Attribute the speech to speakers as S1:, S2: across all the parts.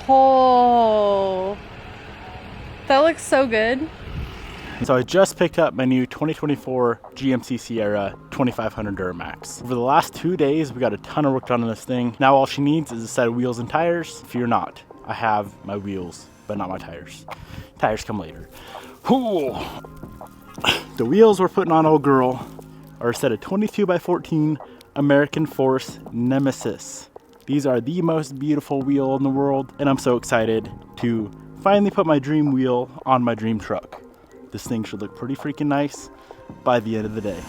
S1: Oh, that looks so good.
S2: So I just picked up my new 2024 GMC Sierra 2500 Duramax. Over the last 2 days, we got a ton of work done on this thing. Now all she needs is a set of wheels and tires. Fear not, I have my wheels, but not my tires. Tires come later. Ooh. The wheels we're putting on old girl are a set of 22x14 American Force Nemesis. These are the most beautiful wheel in the world, and I'm so excited to finally put my dream wheel on my dream truck. This thing should look pretty freaking nice by the end of the day.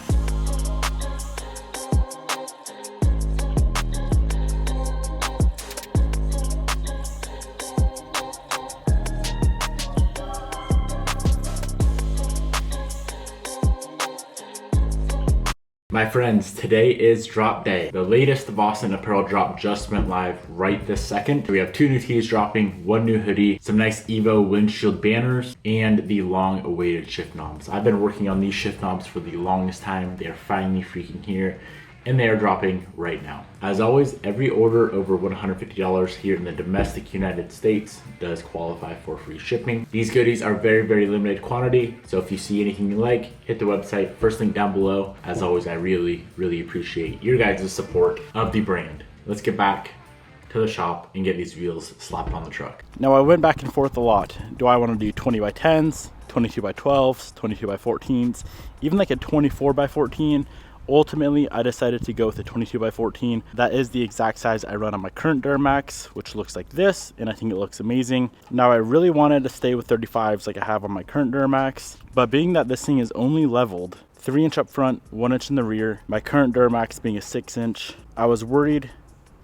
S3: My friends, today is drop day. The latest Boston Apparel drop just went live right this second. We have 2 new tees dropping, 1 new hoodie, some nice Evo windshield banners, and the long awaited shift knobs. I've been working on these shift knobs for the longest time. They are finally freaking here, and they are dropping right now. As always, every order over $150 here in the domestic United States does qualify for free shipping. These goodies are very, very limited quantity, so if you see anything you like, hit the website, first link down below. As always, I really, really appreciate your guys' support of the brand. Let's get back to the shop and get these wheels slapped on the truck.
S2: Now I went back and forth a lot. Do I want to do 20x10s, 22x12s, 22x14s, even like a 24x14? Ultimately, I decided to go with a 22x14. That is the exact size I run on my current Duramax, which looks like this, and I think it looks amazing. Now, I really wanted to stay with 35s like I have on my current Duramax, but being that this thing is only leveled 3-inch up front, 1-inch in the rear, my current Duramax being a 6-inch, I was worried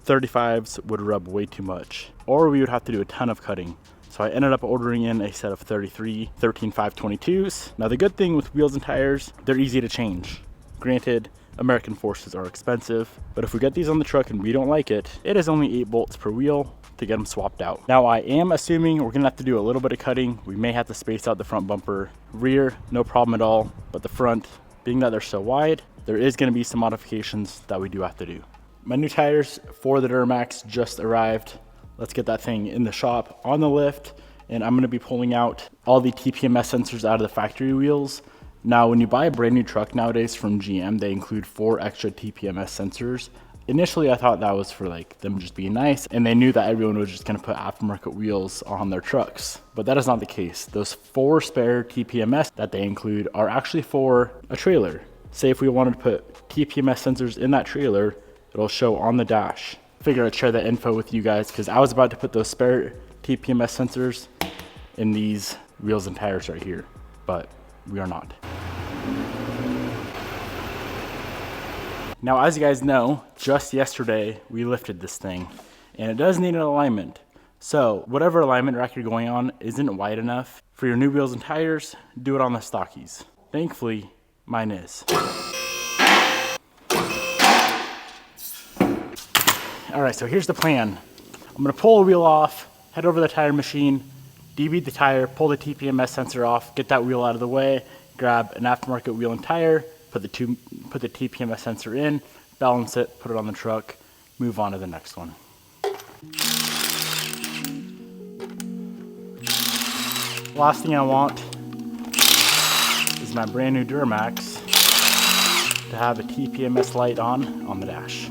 S2: 35s would rub way too much, or we would have to do a ton of cutting. So I ended up ordering in a set of 33 13.5/22s. Now, the good thing with wheels and tires, they're easy to change. Granted, American Forces are expensive, but if we get these on the truck and we don't like it, it is only 8 bolts per wheel to get them swapped out. Now, I am assuming we're gonna have to do a little bit of cutting. We may have to space out the front bumper. Rear, no problem at all, but the front, being that they're so wide, there is gonna be some modifications that we do have to do. My new tires for the Duramax just arrived. Let's get that thing in the shop on the lift, and I'm gonna be pulling out all the TPMS sensors out of the factory wheels. Now, when you buy a brand new truck nowadays from GM, they include 4 extra TPMS sensors. Initially, I thought that was for like them just being nice, and they knew that everyone was just gonna put aftermarket wheels on their trucks. But that is not the case. Those 4 spare TPMS that they include are actually for a trailer. Say if we wanted to put TPMS sensors in that trailer, it'll show on the dash. Figure I'd share that info with you guys because I was about to put those spare TPMS sensors in these wheels and tires right here, but we are not. Now, as you guys know, just yesterday we lifted this thing, and it does need an alignment. So whatever alignment rack you're going on isn't wide enough for your new wheels and tires, do it on the stockies. Thankfully, mine is. All right, so here's the plan. I'm gonna pull a wheel off, head over to the tire machine, debead the tire, pull the TPMS sensor off, get that wheel out of the way, grab an aftermarket wheel and tire, put the TPMS sensor in, balance it, put it on the truck, move on to the next one. Last thing I want is my brand new Duramax to have a TPMS light on the dash.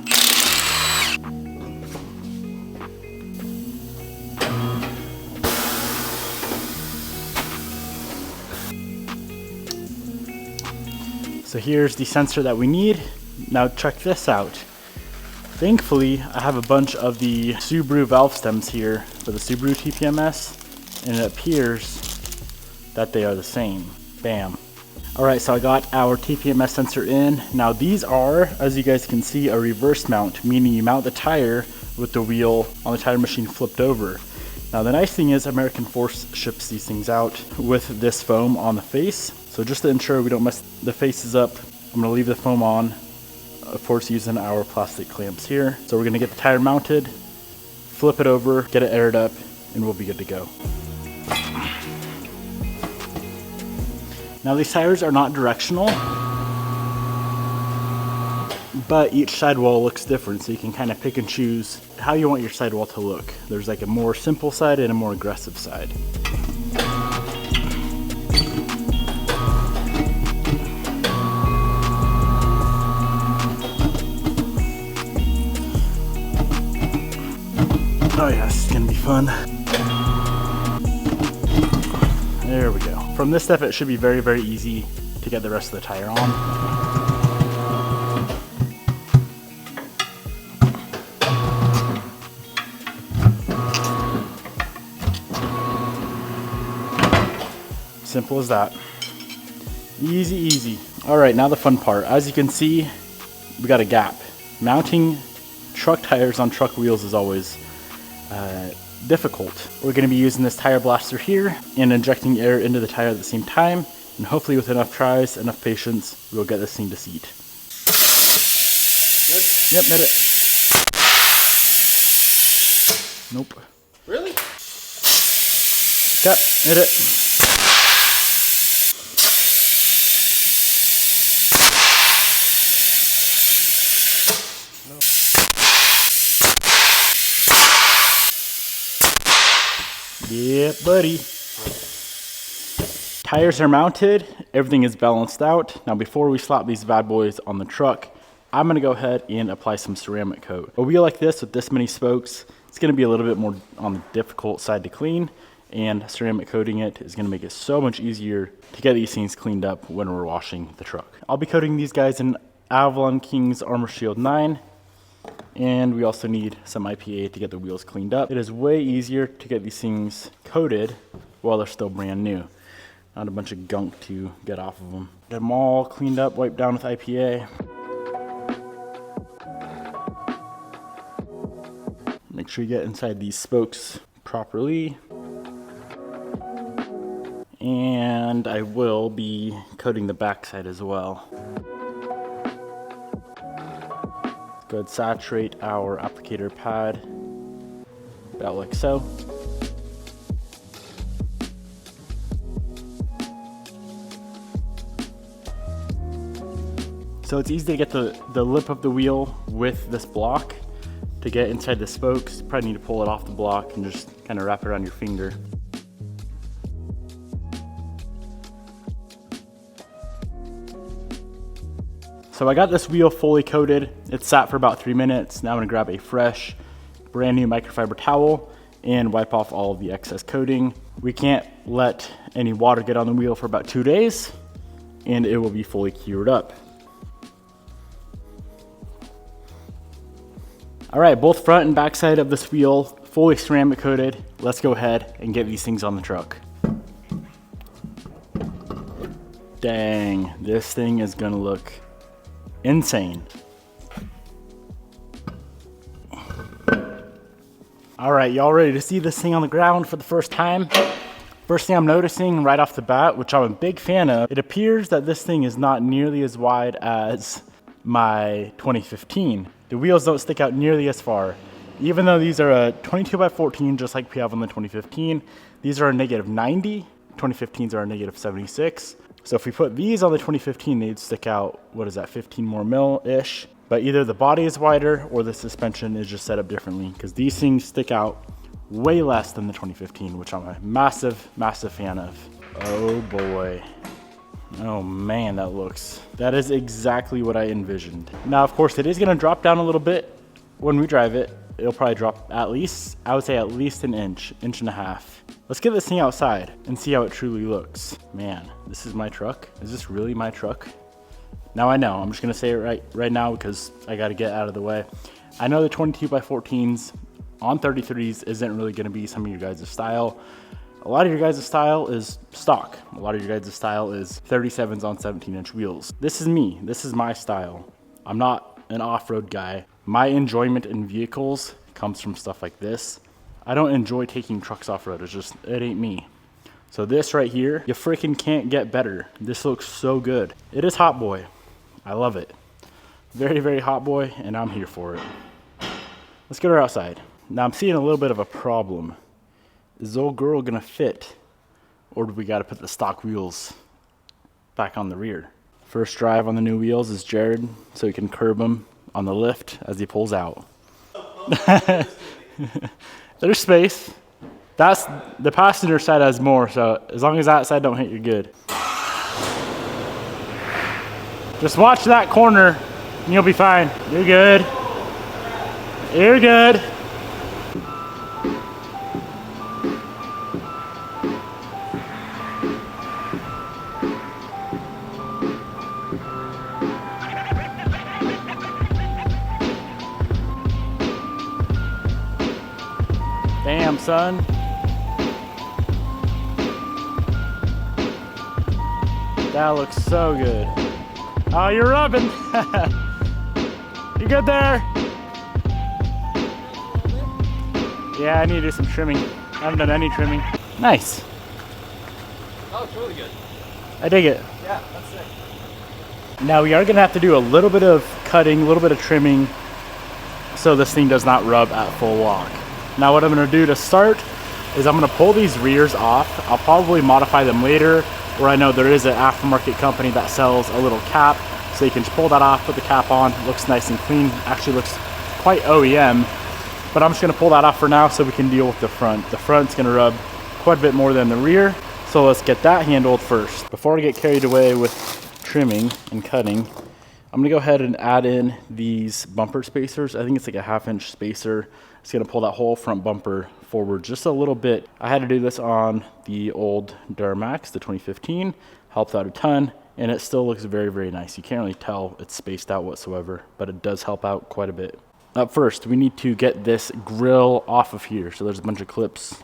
S2: So here's the sensor that we need. Now check this out. Thankfully, I have a bunch of the Subaru valve stems here for the Subaru TPMS, and it appears that they are the same. Bam. All right, so I got our TPMS sensor in. Now these are, as you guys can see, a reverse mount, meaning you mount the tire with the wheel on the tire machine flipped over. Now the nice thing is American Force ships these things out with this foam on the face. So just to ensure we don't mess the faces up, I'm gonna leave the foam on, of course using our plastic clamps here. So we're gonna get the tire mounted, flip it over, get it aired up, and we'll be good to go. Now these tires are not directional. but each sidewall looks different, so you can kind of pick and choose how you want your sidewall to look. There's like a more simple side and a more aggressive side. Oh yeah, this is gonna be fun. There we go. From this step, it should be very, very easy to get the rest of the tire on. Simple as that. Easy, easy. All right, now the fun part. As you can see, we got a gap. Mounting truck tires on truck wheels is always difficult. We're going to be using this tire blaster here and injecting air into the tire at the same time, and hopefully with enough tries, enough patience, we'll get this thing to seat. Good? Yep, hit it. Nope.
S4: Really?
S2: Yep, hit it. Yeah, buddy. Tires are mounted, everything is balanced out. Now before we slap these bad boys on the truck, I'm gonna go ahead and apply some ceramic coat. A wheel like this with this many spokes, it's gonna be a little bit more on the difficult side to clean, and ceramic coating it is gonna make it so much easier to get these things cleaned up when we're washing the truck. I'll be coating these guys in Avalon King's Armor Shield 9. And we also need some IPA to get the wheels cleaned up. It is way easier to get these things coated while they're still brand new. Not a bunch of gunk to get off of them. Get them all cleaned up, wiped down with IPA. Make sure you get inside these spokes properly. And I will be coating the backside as well. Go ahead and saturate our applicator pad about like so. So it's easy to get the lip of the wheel with this block. To get inside the spokes, you probably need to pull it off the block and just kind of wrap it around your finger. So I got this wheel fully coated. It sat for about 3 minutes. Now I'm gonna grab a fresh, brand new microfiber towel and wipe off all of the excess coating. We can't let any water get on the wheel for about 2 days, and it will be fully cured up. All right, both front and back side of this wheel fully ceramic coated. Let's go ahead and get these things on the truck. Dang, this thing is gonna look insane. All right, y'all ready to see this thing on the ground for the first time? First thing I'm noticing right off the bat, which I'm a big fan of, it appears that this thing is not nearly as wide as my 2015. The wheels don't stick out nearly as far. Even though these are a 22x14, just like we have on the 2015, these are a -90. 2015s are a -76. So if we put these on the 2015, they'd stick out, what is that, 15 more mil-ish. But either the body is wider or the suspension is just set up differently, because these things stick out way less than the 2015, which I'm a massive, massive fan of. Oh boy. Oh man, that is exactly what I envisioned. Now, of course, it is gonna drop down a little bit when we drive it. It'll probably drop at least, I would say at least an inch, inch and a half. Let's get this thing outside and see how it truly looks. Man, this is my truck. Is this really my truck? Now I know, I'm just gonna say it right now because I gotta get out of the way. I know the 22x14s on 33s isn't really gonna be some of your guys' style. A lot of your guys' style is stock. A lot of your guys' style is 37s on 17-inch wheels. This is me, this is my style. I'm not an off-road guy. My enjoyment in vehicles comes from stuff like this. I don't enjoy taking trucks off-road, it ain't me. So this right here, you freaking can't get better. This looks so good. It is hot boy. I love it. Very, very hot boy, and I'm here for it. Let's get her outside. Now I'm seeing a little bit of a problem. Is the old girl gonna fit? Or do we gotta put the stock wheels back on the rear? First drive on the new wheels is Jared, so he can curb them on the lift as he pulls out. There's space. That's the passenger side has more, so as long as that side don't hit, you're good. Just watch that corner and you'll be fine. You're good. You're good. Damn, son. That looks so good. Oh, you're rubbing. You good there? Yeah, I need to do some trimming. I haven't done any trimming. Nice.
S4: Oh, it's really good.
S2: I dig it.
S4: Yeah, that's it.
S2: Now we are gonna have to do a little bit of cutting, a little bit of trimming, so this thing does not rub at full lock. Now what I'm gonna do to start is I'm gonna pull these rears off. I'll probably modify them later, where I know there is an aftermarket company that sells a little cap, so you can just pull that off, put the cap on, looks nice and clean, actually looks quite OEM, but I'm just gonna pull that off for now so we can deal with the front. The front's gonna rub quite a bit more than the rear, so let's get that handled first. Before I get carried away with trimming and cutting, I'm gonna go ahead and add in these bumper spacers. I think it's like a 1/2-inch spacer. It's gonna pull that whole front bumper forward just a little bit. I had to do this on the old Duramax, the 2015, helped out a ton, and it still looks very, very nice. You can't really tell it's spaced out whatsoever, but it does help out quite a bit. Up first, we need to get this grill off of here. So there's a bunch of clips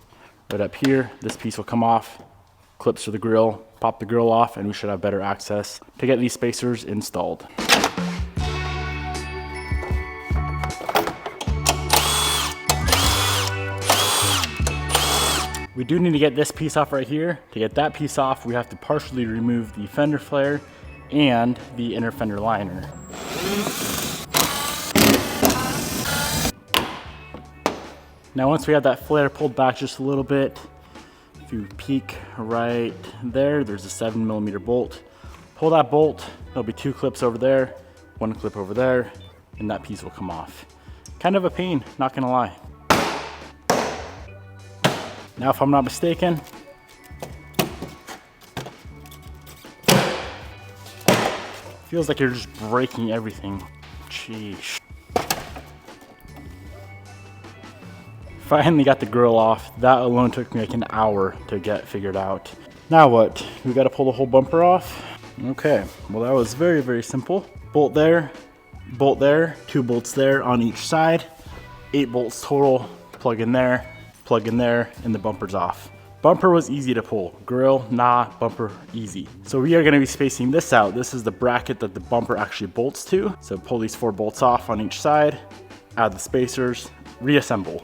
S2: right up here. This piece will come off, clips for the grill, pop the grill off, and we should have better access to get these spacers installed. We do need to get this piece off right here. To get that piece off, we have to partially remove the fender flare and the inner fender liner. Now once we have that flare pulled back just a little bit, if you peek right there, there's a 7mm bolt. Pull that bolt, there'll be 2 clips over there, 1 clip over there, and that piece will come off. Kind of a pain, not gonna lie. Now, if I'm not mistaken, feels like you're just breaking everything. Sheesh. Finally got the grill off. That alone took me like an hour to get figured out. Now what? We gotta pull the whole bumper off. Okay, well that was very, very simple. Bolt there, 2 bolts there on each side, 8 bolts total, plug in there, and the bumper's off. Bumper was easy to pull. Grill, nah, bumper, easy. So we are gonna be spacing this out. This is the bracket that the bumper actually bolts to. So pull these 4 bolts off on each side, add the spacers, reassemble.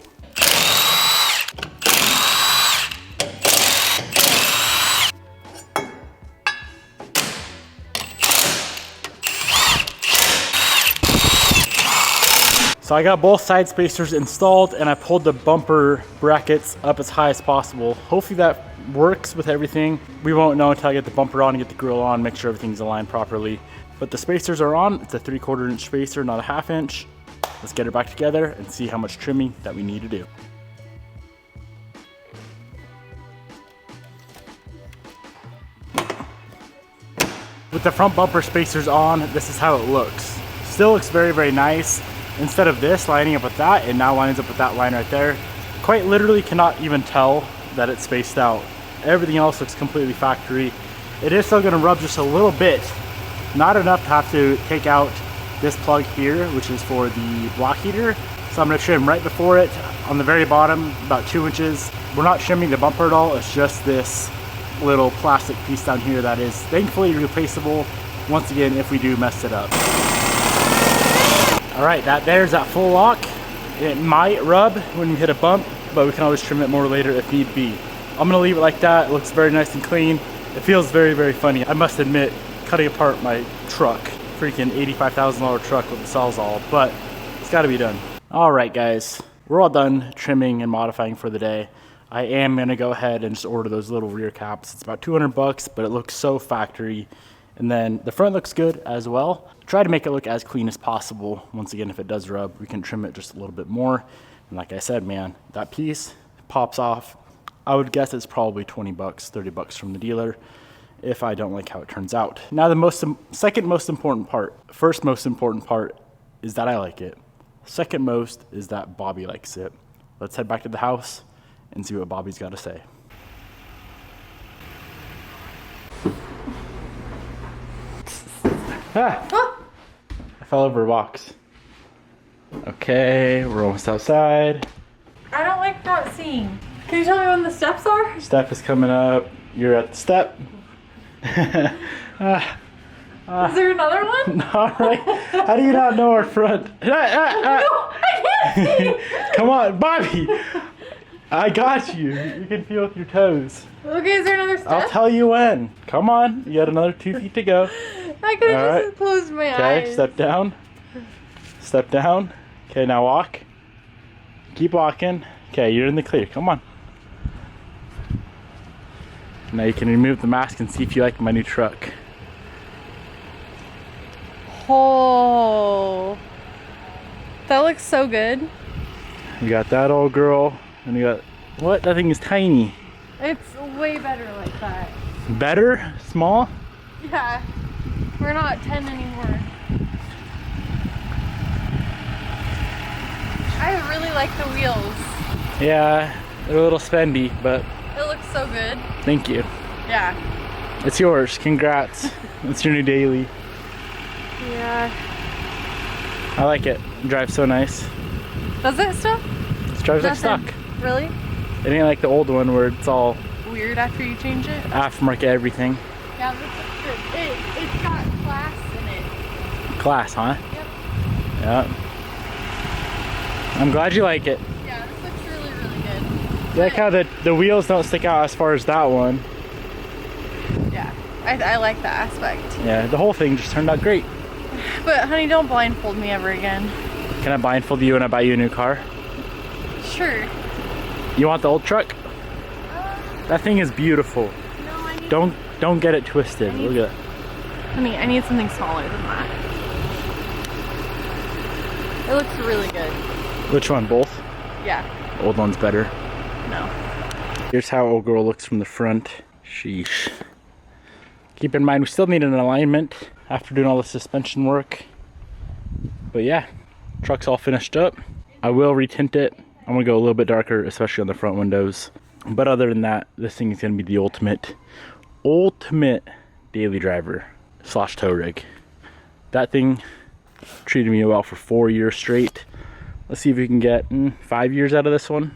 S2: So I got both side spacers installed and I pulled the bumper brackets up as high as possible. Hopefully that works with everything. We won't know until I get the bumper on and get the grill on, make sure everything's aligned properly. But the spacers are on. It's a 3/4 inch spacer, not a 1/2 inch. Let's get it back together and see how much trimming that we need to do. With the front bumper spacers on, this is how it looks. Still looks very, very nice. Instead of this lining up with that, it now lines up with that line right there. Quite literally cannot even tell that it's spaced out. Everything else looks completely factory. It is still gonna rub just a little bit. Not enough to have to take out this plug here, which is for the block heater. So I'm gonna trim right before it on the very bottom, about 2 inches. We're not trimming the bumper at all, it's just this little plastic piece down here that is thankfully replaceable, once again, if we do mess it up. All right, there's that full lock. It might rub when we hit a bump, but we can always trim it more later if need be. I'm gonna leave it like that. It looks very nice and clean. It feels very, very funny. I must admit, cutting apart my truck, freaking $85,000 truck with the Sawzall, but it's gotta be done. All right, guys, we're all done trimming and modifying for the day. I am gonna go ahead and just order those little rear caps. It's about 200 bucks, but it looks so factory. And then the front looks good as well. Try to make it look as clean as possible. Once again, if it does rub, we can trim it just a little bit more. And like I said, man, that piece pops off. I would guess it's probably 20 bucks, 30 bucks from the dealer if I don't like how it turns out. Now the second most important part, first most important part is that I like it. Second most is that Bobby likes it. Let's head back to the house and see what Bobby's got to say. Ah! I fell over a box. Okay, we're almost outside.
S1: I don't like not seeing. Can you tell me when the steps are?
S2: Step is coming up. You're at the step.
S1: Is there another one?
S2: All right. How do you not know our front?
S1: No, I can't see.
S2: Come on, Bobby. I got you. You can feel with your toes.
S1: Okay, is there another step?
S2: I'll tell you when. Come on. You got another 2 feet to go.
S1: I could
S2: All
S1: have
S2: right.
S1: just closed my
S2: Okay,
S1: eyes.
S2: step down. Step down. Okay, now walk. Keep walking. Okay, you're in the clear. Come on. Now you can remove the mask and see if you like my new truck.
S1: Oh, that looks so good.
S2: You got that old girl, and you got, what? That thing is tiny.
S1: It's way better like that.
S2: Better? Small?
S1: Yeah, we're not 10 anymore. I really like the wheels.
S2: Yeah, they're a little spendy, but
S1: It looks so good.
S2: thank you.
S1: Yeah.
S2: It's yours. Congrats. It's your new daily.
S1: Yeah.
S2: I like it. It drives so nice.
S1: Does it still?
S2: It drives like stock.
S1: Really?
S2: It ain't like the old one where it's all
S1: Weird after you change it?
S2: aftermarket everything.
S1: Yeah, this looks good. It's got class in it.
S2: Class, huh?
S1: Yep.
S2: Yeah. I'm glad you like it.
S1: Yeah, this looks really, really good.
S2: You like how the wheels don't stick out as far as that one.
S1: Yeah, I like the aspect.
S2: Yeah, the whole thing just turned out great.
S1: But honey, don't blindfold me ever again.
S2: Can I blindfold you when I buy you a new car?
S1: Sure.
S2: You want the old truck? That thing is beautiful.
S1: No, I need...
S2: Don't get it twisted.
S1: I need-
S2: Look at it.
S1: Honey, I need something smaller than that. It looks really good.
S2: Which one? Both?
S1: Yeah.
S2: The old one's better.
S1: No.
S2: Here's how old girl looks from the front. Sheesh. Keep in mind, we still need an alignment after doing all the suspension work. But yeah, truck's all finished up. I will retint it. I'm gonna go a little bit darker, especially on the front windows. But other than that, this thing is gonna be the ultimate daily driver / tow rig. That thing treated me well for 4 years straight. Let's see if we can get 5 years out of this one.